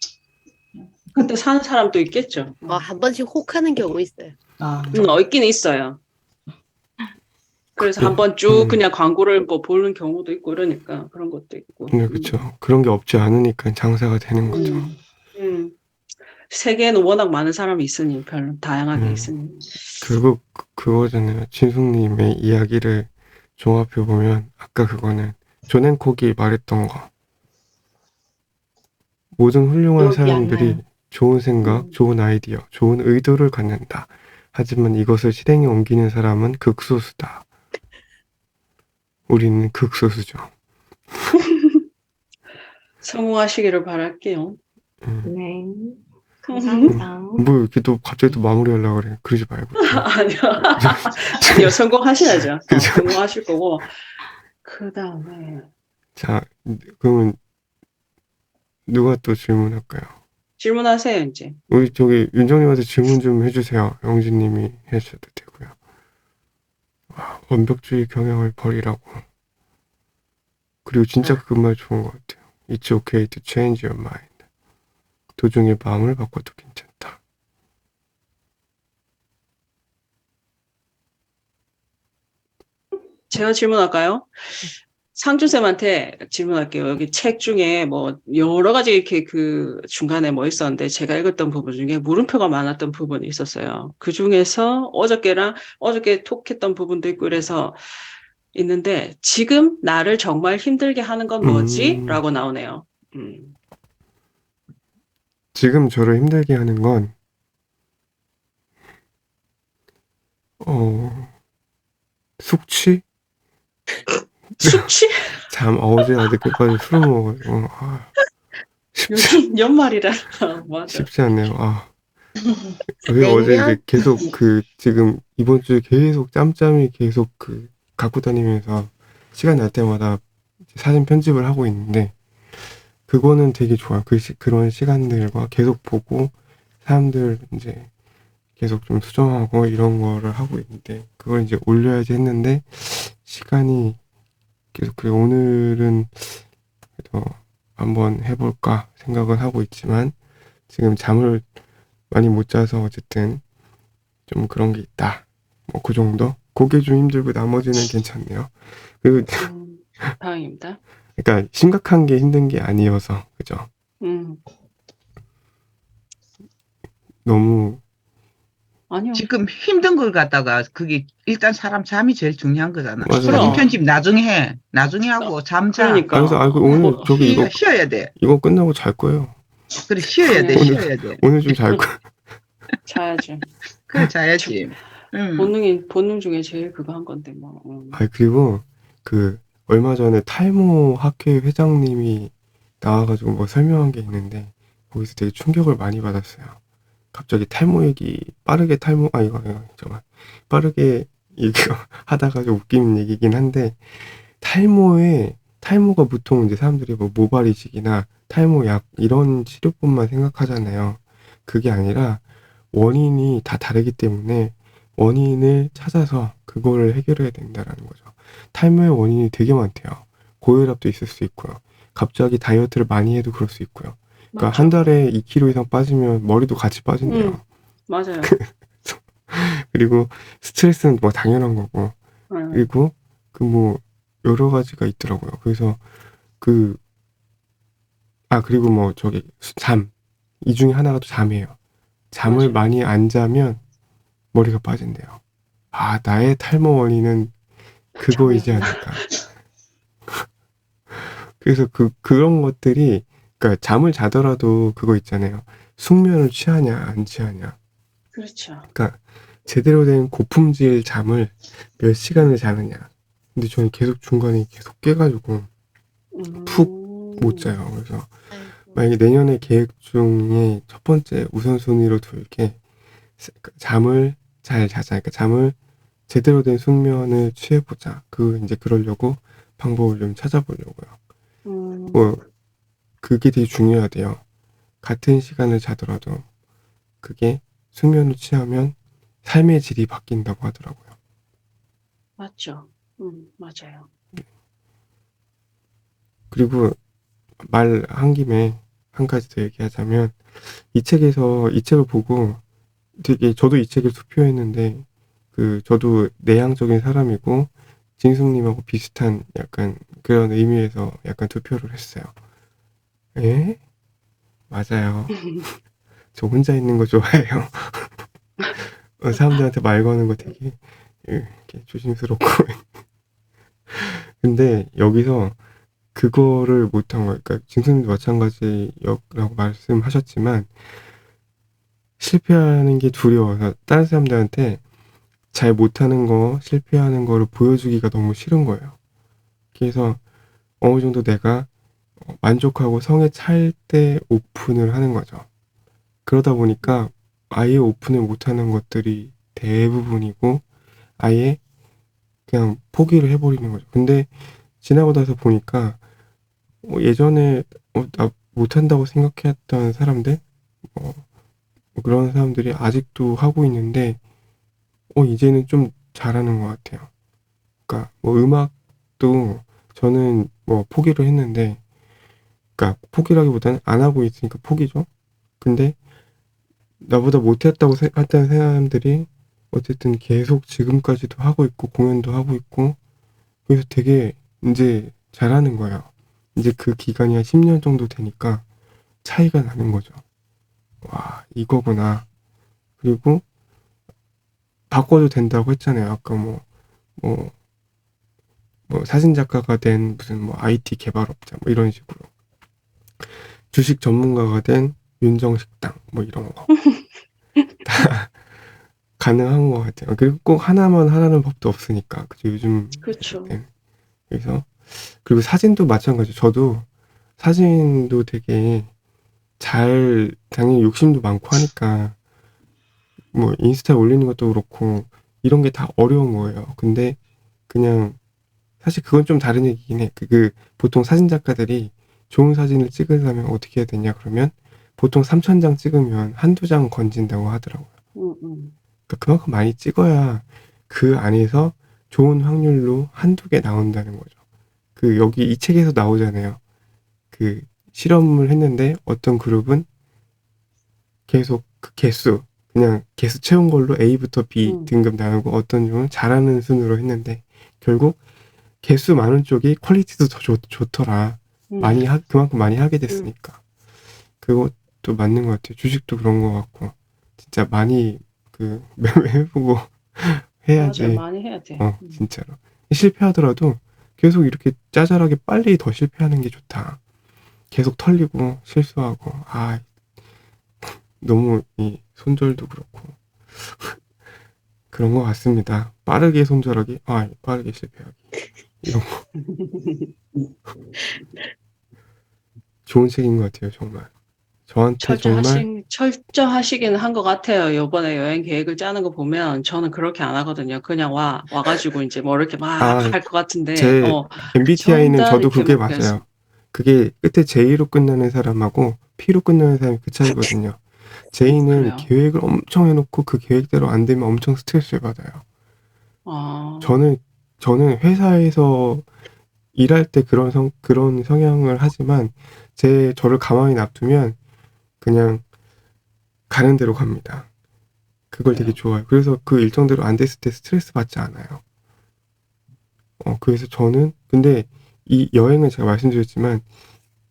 근데 사는 사람도 있겠죠. 한 번씩 혹하는 경우 있어요. 있긴 있어요. 그래서 그게- 한번 쭉 그냥 광고를 보는 경우도 있고 이러니까 그런 것도 있고. 네, 그렇죠. 그런 게 없지 않으니까 장사가 되는 거죠. 세계에는 워낙 많은 사람이 있으니 별로 다양하게 있으니. 결국 그거잖아요. 진숙님의 이야기를 종합해 보면 아까 그거는 존 행콕이 말했던 거. 모든 훌륭한 기억이 안 사람들이 나요. 좋은 생각, 좋은 아이디어, 좋은 의도를 갖는다. 하지만 이것을 실행에 옮기는 사람은 극소수다. 우리는 극소수죠. 성공하시기를 바랄게요. 네. 감사합니다. 뭐 이렇게 또 갑자기 또 마무리하려고 그래. 그러지 말고. 아니요, 성공하셔야죠. 성공하실 거고. 그 다음에 자, 그러면 누가 또 질문할까요? 질문하세요, 이제. 우리 저기 윤정님한테 질문 좀 해주세요. 영진님이 해주셔도 되고요. 와, 완벽주의 경향을 버리라고. 그리고 진짜 그 말 좋은 것 같아요. It's okay to change your mind. 도중에 마음을 바꿔도 괜찮다. 제가 질문할까요? 상준쌤한테 질문할게요. 여기 책 중에 뭐 여러 가지 이렇게 그 중간에 뭐 있었는데 제가 읽었던 부분 중에 물음표가 많았던 부분이 있었어요. 그 중에서 어저께 톡했던 부분도 있고 그래서 있는데 지금 나를 정말 힘들게 하는 건 뭐지? 음, 라고 나오네요. 지금 저를 힘들게 하는 건, 숙취? 숙취? 어제 늦게까지 술을 먹어가지고, 요즘 연말이라 맞아. 쉽지 않네요. 그리고 어제 이제 냉면? 계속 지금 이번 주에 계속 짬짬이 계속 갖고 다니면서 시간 날 때마다 사진 편집을 하고 있는데, 그거는 되게 좋아요. 그런 시간들과 계속 보고, 사람들 이제 계속 좀 수정하고 이런 거를 하고 있는데, 그걸 이제 올려야지 했는데, 시간이 계속, 그래, 오늘은 그래도 한번 해볼까 생각을 하고 있지만, 지금 잠을 많이 못 자서 어쨌든 좀 그런 게 있다. 뭐 그 정도? 그게 좀 힘들고 나머지는 괜찮네요. 그리고 다행입니다. 그러니까 심각한 게 힘든 게 아니어서 그죠? 음, 너무 아니요. 지금 힘든 걸 갖다가 그게 일단 사람 잠이 제일 중요한 거잖아. 맞아요. 사진 그럼. 편집 나중에 해. 나중에 하고 잠 자. 그러니까. 그래서 오늘 뭐, 저기 쉬어야 돼. 이거 끝나고 잘 거예요. 그래 쉬어야 돼. 오늘- 쉬어야 돼. 오늘 좀 잘 거예요. 자야죠. 그래 자야지. 본능 중에 제일 그거 한 건데, 뭐. 그리고 얼마 전에 탈모 학회 회장님이 나와가지고 뭐 설명한 게 있는데 거기서 되게 충격을 많이 받았어요. 갑자기 탈모 얘기 빠르게 잠깐 빠르게 이거 하다가 좀 웃기는 얘기긴 한데 탈모가 보통 이제 사람들이 뭐 모발 이식이나 탈모 약 이런 치료법만 생각하잖아요. 그게 아니라 원인이 다 다르기 때문에 원인을 찾아서 그거를 해결해야 된다라는 거죠. 탈모의 원인이 되게 많대요. 고혈압도 있을 수 있고요. 갑자기 다이어트를 많이 해도 그럴 수 있고요. 그러니까 맞죠. 한 달에 2kg 이상 빠지면 머리도 같이 빠진대요. 맞아요. 그리고 스트레스는 뭐 당연한 거고. 그리고 뭐 여러 가지가 있더라고요. 그래서 그리고 뭐 잠. 이 중에 하나가 또 잠이에요. 잠을 맞아요. 많이 안 자면 머리가 빠진대요. 나의 탈모 원인은 그거이지 잠이었나? 않을까. 그래서 그런 것들이, 그러니까 잠을 자더라도 그거 있잖아요. 숙면을 취하냐, 안 취하냐. 그렇죠. 그러니까 제대로 된 고품질 잠을 몇 시간을 자느냐. 근데 저는 계속 중간에 계속 깨가지고 푹 못 자요. 그래서 만약에 내년에 계획 중에 첫 번째 우선순위로 둘 게 잠을 잘 자자. 그러니까 잠을 제대로 된 숙면을 취해보자. 이제 그러려고 방법을 좀 찾아보려고요. 뭐 그게 되게 중요하대요. 같은 시간을 자더라도 그게 숙면을 취하면 삶의 질이 바뀐다고 하더라고요. 맞죠. 맞아요. 그리고 말한 김에 한 가지 더 얘기하자면 이 책을 보고 저도 이 책을 투표했는데 저도 내향적인 사람이고 진숙님하고 비슷한 약간 그런 의미에서 약간 투표를 했어요. 에? 맞아요. 저 혼자 있는 거 좋아해요. 사람들한테 말 거는 거 되게 이렇게 조심스럽고. 근데 여기서 그거를 못한 거예요. 그러니까 진수님도 마찬가지라고 말씀하셨지만 실패하는 게 두려워서 다른 사람들한테 잘 못하는 거, 실패하는 거를 보여주기가 너무 싫은 거예요. 그래서 어느 정도 내가 만족하고 성에 찰 때 오픈을 하는 거죠. 그러다 보니까 아예 오픈을 못하는 것들이 대부분이고 아예 그냥 포기를 해버리는 거죠. 근데 지나고 나서 보니까 예전에 나 못한다고 생각했던 사람들 그런 사람들이 아직도 하고 있는데 이제는 좀 잘하는 것 같아요. 그러니까 뭐 음악도 저는 뭐 포기를 했는데, 그러니까 포기라기보다는 안 하고 있으니까 포기죠. 근데 나보다 못했다고 했던 사람들이 어쨌든 계속 지금까지도 하고 있고 공연도 하고 있고 그래서 되게 이제 잘하는 거예요. 이제 그 기간이 한 10년 정도 되니까 차이가 나는 거죠. 와, 이거구나. 그리고 바꿔도 된다고 했잖아요. 아까 뭐, 사진 작가가 된 무슨 뭐 IT 개발업자 뭐 이런 식으로. 주식 전문가가 된 윤정식당 뭐 이런 거. 다 가능한 것 같아요. 그리고 꼭 하나만 하라는 법도 없으니까. 그죠? 요즘 그렇죠. 때는. 그래서 그리고 사진도 마찬가지죠. 저도 사진도 되게 당연히 욕심도 많고 하니까 뭐 인스타에 올리는 것도 그렇고 이런 게 다 어려운 거예요. 근데 그냥 사실 그건 좀 다른 얘기긴 해. 보통 사진 작가들이 좋은 사진을 찍으려면 어떻게 해야 되냐 그러면 보통 3,000장 찍으면 한두 장 건진다고 하더라고요. 그러니까 그만큼 많이 찍어야 그 안에서 좋은 확률로 한두 개 나온다는 거죠. 여기 이 책에서 나오잖아요. 실험을 했는데 어떤 그룹은 계속 그냥 개수 채운 걸로 A부터 B 등급 나누고 어떤 쪽은 잘하는 순으로 했는데 결국 개수 많은 쪽이 퀄리티도 더 좋더라. 그만큼 많이 하게 됐으니까. 그것도 맞는 것 같아요. 주식도 그런 것 같고 진짜 많이 해보고 해야지. 맞아요. 많이 해야 돼. 진짜로. 실패하더라도 계속 이렇게 짜잘하게 빨리 더 실패하는 게 좋다. 계속 털리고 실수하고 너무 이 손절도 그렇고 그런 것 같습니다. 빠르게 손절하기, 빠르게 실패하기 이런 거 좋은 책인 것 같아요. 정말 저한테 정말 철저하시긴 한 것 같아요. 요번에 여행 계획을 짜는 거 보면 저는 그렇게 안 하거든요. 그냥 와가지고 이제 뭐 이렇게 막 할 것 같은데, 제 MBTI는 전달 저도 이렇게 그게 막 해서. 맞아요. 그게 끝에 J로 끝나는 사람하고 P로 끝나는 사람이 그 차이거든요. J는 그래요. 계획을 엄청 해놓고 그 계획대로 안 되면 엄청 스트레스를 받아요. 저는 회사에서 일할 때 그런 성향을 하지만 저를 가만히 놔두면 그냥 가는 대로 갑니다. 그걸 되게 그래요. 좋아해요. 그래서 그 일정대로 안 됐을 때 스트레스 받지 않아요. 그래서 저는 근데 이 여행은 제가 말씀드렸지만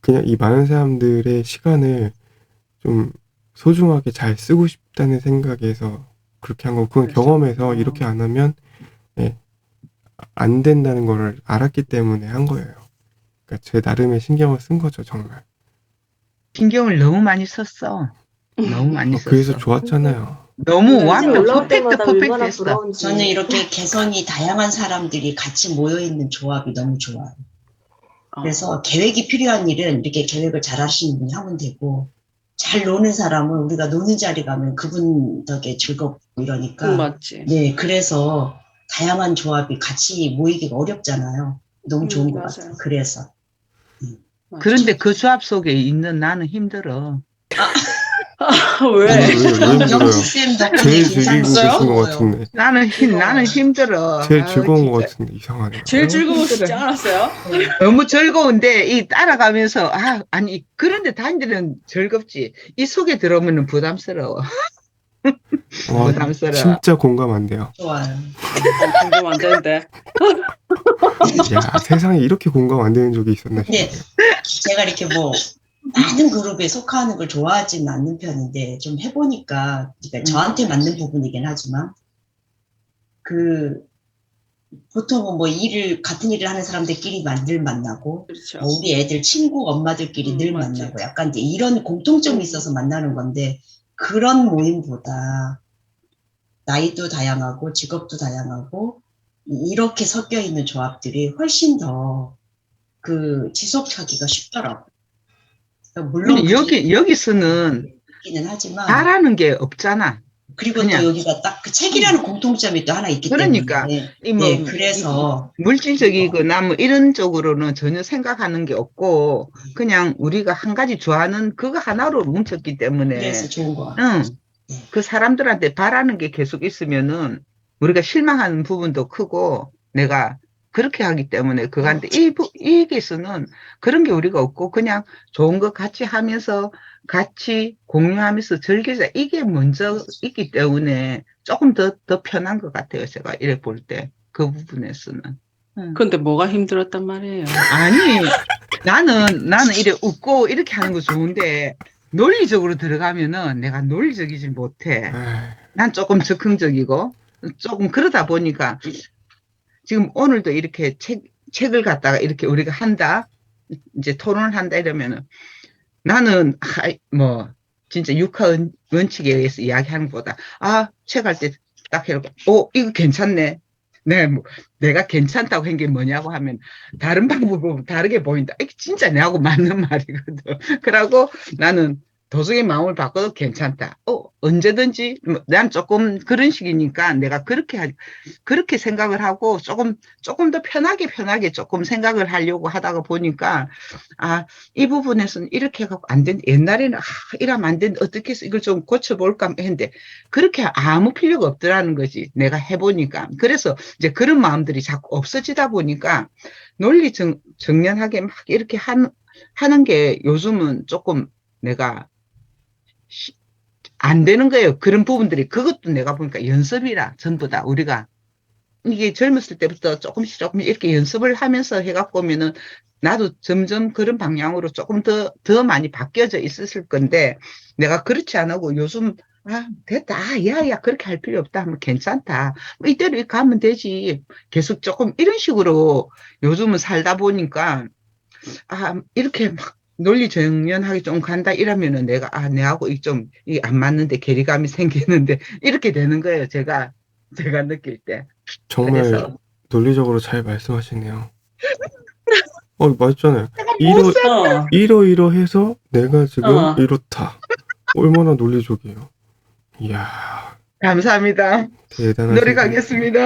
그냥 이 많은 사람들의 시간을 좀 소중하게 잘 쓰고 싶다는 생각에서 그렇게 한 거고 그건 그렇죠. 경험해서 이렇게 안 하면 안 된다는 거를 알았기 때문에 한 거예요. 그러니까 제 나름의 신경을 쓴 거죠, 정말. 신경을 너무 많이 썼어. 너무 많이 그래서 썼어. 좋았잖아요. 너무 사진 완벽, 올라올 때마다 퍼펙트 얼마나 했어. 부러운지. 저는 이렇게 개성이 다양한 사람들이 같이 모여있는 조합이 너무 좋아요. 그래서 계획이 필요한 일은 이렇게 계획을 잘 하시는 분이 하면 되고, 잘 노는 사람은 우리가 노는 자리 가면 그분 덕에 즐겁고 이러니까. 맞지. 네, 그래서 다양한 조합이 같이 모이기가 어렵잖아요. 너무 좋은 것 맞아요. 같아요. 그래서. 맞아. 그런데 그 조합 속에 있는 나는 힘들어. 왜? 왜 힘들어요? 영지쌤 덕분에 제일 즐기고 있어요? 계신 것 같은데. 나는 힘들어. 제일 아우, 즐거운 것 진짜. 같은데 이상하네요. 제일 너무 즐거우시지 힘들어요. 않았어요? 너무 즐거운데 이 따라가면서 아니 그런데 다니들은 즐겁지. 이 속에 들어오면 부담스러워. 부담스러워. 진짜 공감 안 돼요. 좋아요. 공감 안 되는데. 야, 세상에 이렇게 공감 안 되는 적이 있었나 근데 싶어요. 제가 이렇게 많은 그룹에 속하는 걸 좋아하지는 않는 편인데, 좀 해보니까, 그러니까 저한테 맞는 부분이긴 하지만, 보통은 같은 일을 하는 사람들끼리 늘 만나고, 그렇죠. 우리 애들 친구 엄마들끼리 늘 맞지. 만나고, 약간 이제 이런 공통점이 있어서 만나는 건데, 그런 모임보다 나이도 다양하고 직업도 다양하고 이렇게 섞여 있는 조합들이 훨씬 더 지속하기가 쉽더라고요. 그러니까 물론 여기서는 있기는 하지만 잘하는 게 없잖아. 그리고 그냥. 또 여기가 딱 그 책이라는 공통점이 또 하나 있기 그러니까 때문에 그래서 물질적이거나 뭐 이런 쪽으로는 전혀 생각하는 게 없고 그냥 우리가 한 가지 좋아하는 그거 하나로 뭉쳤기 때문에 그래서 좋은 것 같아요. 그 사람들한테 바라는 게 계속 있으면은 우리가 실망하는 부분도 크고 내가 그렇게 하기 때문에 그한테 이 기수는 그런 게 우리가 없고 그냥 좋은 거 같이 하면서 같이 공유하면서 즐기자 이게 먼저 있기 때문에 조금 더 편한 것 같아요. 제가 이래 볼 때 그 부분에서는. 응. 근데 뭐가 힘들었단 말이에요. 아니, 나는 이래 웃고 이렇게 하는 거 좋은데, 논리적으로 들어가면은 내가 논리적이지 못해. 에이, 난 조금 즉흥적이고, 조금 그러다 보니까, 지금 오늘도 이렇게 책을 갖다가 이렇게 우리가 한다? 이제 토론을 한다 이러면은, 나는, 진짜 육하 원칙에 의해서 이야기하는 것보다, 책 할 때 딱 해놓고, 이거 괜찮네. 내가 괜찮다고 한 게 뭐냐고 하면, 다른 방법은 다르게 보인다. 이게 진짜 내하고 맞는 말이거든. 그러고 나는 도중에 마음을 바꿔도 괜찮다. 언제든지, 난 조금 그런 식이니까 내가 그렇게 생각을 하고 조금 더 편하게 조금 생각을 하려고 하다가 보니까, 이 부분에서는 이렇게 해갖고 안 된다. 옛날에는, 이러면 안 된다. 어떻게 해서 이걸 좀 고쳐볼까 했는데, 그렇게 아무 필요가 없더라는 거지. 내가 해보니까. 그래서 이제 그런 마음들이 자꾸 없어지다 보니까, 논리 정연하게 막 이렇게 하는 게 요즘은 조금 내가 안 되는 거예요. 그런 부분들이. 그것도 내가 보니까 연습이라, 전부 다 우리가. 이게 젊었을 때부터 조금씩 이렇게 연습을 하면서 해갖고 오면은 나도 점점 그런 방향으로 조금 더 많이 바뀌어져 있었을 건데, 내가 그렇지 않고 요즘, 됐다. 야, 그렇게 할 필요 없다. 뭐 괜찮다. 뭐 이대로 가면 되지. 계속 조금 이런 식으로 요즘은 살다 보니까, 이렇게 막 논리정연하게 좀 간다 이러면은 내가, 내하고 좀 안 맞는데 괴리감이 생기는데, 이렇게 되는 거예요. 제가 느낄 때. 정말 그래서 논리적으로 잘 말씀하시네요. 맞잖아요. 어, 이러해서 내가 지금 어. 이렇다. 얼마나 논리적이에요. 이야, 감사합니다. 대단하신 노력하겠습니다.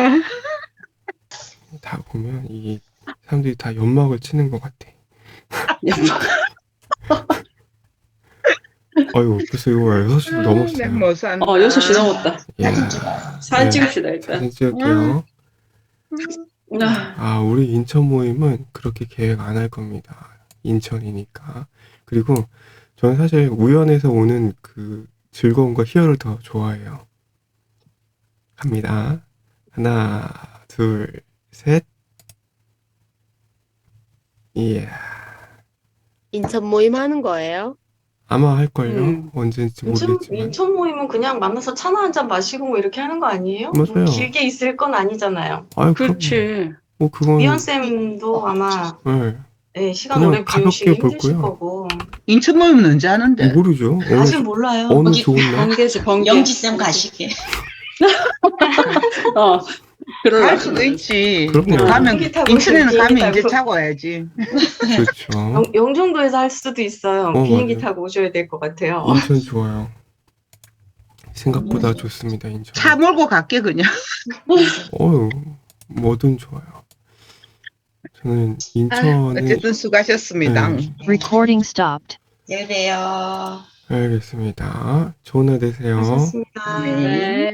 다 보면 이 사람들이 다 연막을 치는 것 같아. 아유, 벌써 이거 6시도 넘었어요. 못 산다. 6시 넘었다. 이야, 사진 네, 찍읍시다, 일단. 사진 찍을게요. 아, 우리 인천 모임은 그렇게 계획 안 할 겁니다. 인천이니까. 그리고 저는 사실 우연해서 오는 그 즐거움과 희열을 더 좋아해요. 갑니다. 하나, 둘, 셋. 이야, 인천 모임 하는 거예요? 아마 할걸요? 음. 언제인지 모르겠지만. 인천 모임은 그냥 만나서 차나 한 잔 마시고 뭐 이렇게 하는 거 아니에요? 뭐 맞아요. 길게 있을 건 아니잖아요. 아유, 그렇지. 뭐 그건 미연쌤도 아마 네, 시간 그냥 오래 비우시기 가볍게 볼 힘드실 거예요. 거고. 인천 모임은 언제 하는데? 모르죠. 아직 몰라요. 어느 거기 좋은 날. 번개지, 번개. 영지쌤 가시게. 어, 그럴라. 갈 수도 있지. 그럼요. 가면, 비행기 타고 인천에는 비행기 가면 이제 타고. 자고 와야지. 그렇죠. 영종도에서 할 수도 있어요. 비행기 맞아요. 타고 오셔야 될 것 같아요. 인천 좋아요. 생각보다 좋습니다, 인천. 차 몰고 갈게, 그냥. 뭐든 좋아요. 저는 인천에 어쨌든 수고하셨습니다. 네. Recording stopped. 내일 봬요. 알겠습니다. 좋은 날 되세요. 하셨습니다. 네. 네.